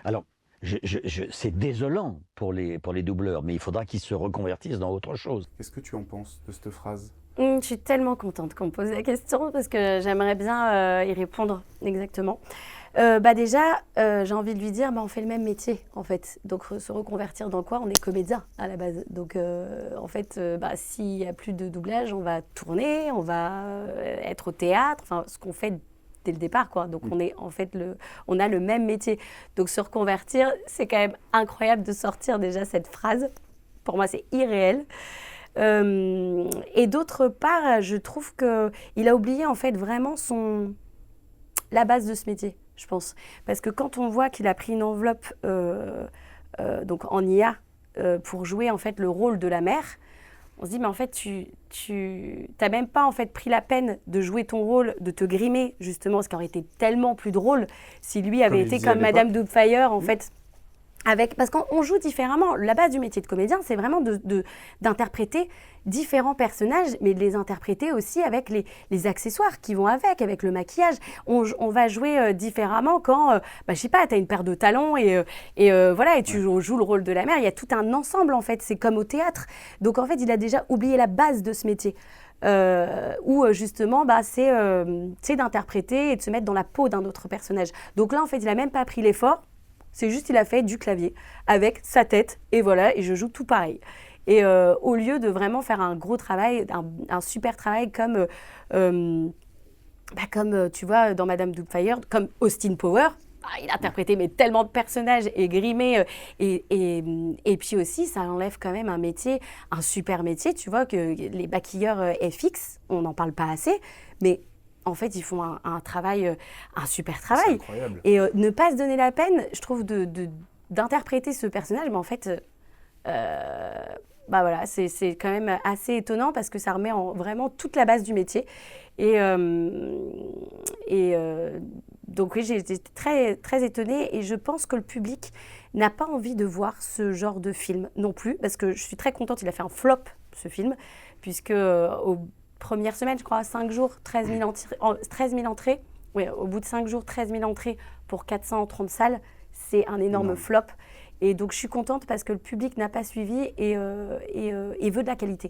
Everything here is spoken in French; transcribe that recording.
Alors, c'est désolant pour les doubleurs, mais il faudra qu'ils se reconvertissent dans autre chose. Qu'est-ce que tu en penses de cette phrase? Je suis tellement contente qu'on me pose la question parce que j'aimerais bien y répondre exactement. Déjà, j'ai envie de lui dire, on fait le même métier en fait. Donc se reconvertir dans quoi? On est comédien à la base. Donc en fait, s'il n'y a plus de doublage, on va tourner, on va être au théâtre, enfin ce qu'on fait dès le départ quoi. Donc Oui. on est en fait on a le même métier. Donc se reconvertir, c'est quand même incroyable de sortir déjà cette phrase. Pour moi, c'est irréel. Et d'autre part, je trouve qu'il a oublié en fait vraiment la base de ce métier, je pense. Parce que quand on voit qu'il a pris une enveloppe donc en IA pour jouer en fait le rôle de la mère, on se dit mais en fait tu t'as même pas en fait pris la peine de jouer ton rôle, de te grimer justement, ce qui aurait été tellement plus drôle si lui Comme avait il été disait à comme Madame l'époque. Doubtfire en Oui. fait parce qu'on joue différemment. La base du métier de comédien, c'est vraiment d'interpréter différents personnages, mais de les interpréter aussi avec les accessoires qui vont avec le maquillage. On va jouer différemment quand, je sais pas, tu as une paire de talons voilà, et Ouais. joues le rôle de la mère. Il y a tout un ensemble, en fait. C'est comme au théâtre. Donc, en fait, il a déjà oublié la base de ce métier. Où justement c'est d'interpréter et de se mettre dans la peau d'un autre personnage. Donc là en fait il a même pas pris l'effort, c'est juste il a fait du clavier avec sa tête et voilà, et je joue tout pareil. Et au lieu de vraiment faire un gros travail, un super travail comme tu vois dans Madame Doubtfire, comme Austin Power. Il a Ouais. interprété mais tellement de personnages et grimé et puis aussi ça enlève quand même un métier, un super métier, tu vois que les maquilleurs FX, on n'en parle pas assez, mais en fait ils font un travail, un super C'est travail incroyable. et ne pas se donner la peine, je trouve d'interpréter ce personnage, mais en fait voilà, c'est quand même assez étonnant parce que ça remet vraiment toute la base du métier. Et, euh, et donc oui, j'ai été très, très étonnée et je pense que le public n'a pas envie de voir ce genre de film non plus parce que je suis très contente, il a fait un flop ce film puisque aux premières semaines, je crois, 5 jours, 13 000 entrées. Oui, au bout de 5 jours, 13 000 entrées pour 430 salles, c'est un énorme Énorme. flop. Et donc je suis contente parce que le public n'a pas suivi et veut de la qualité.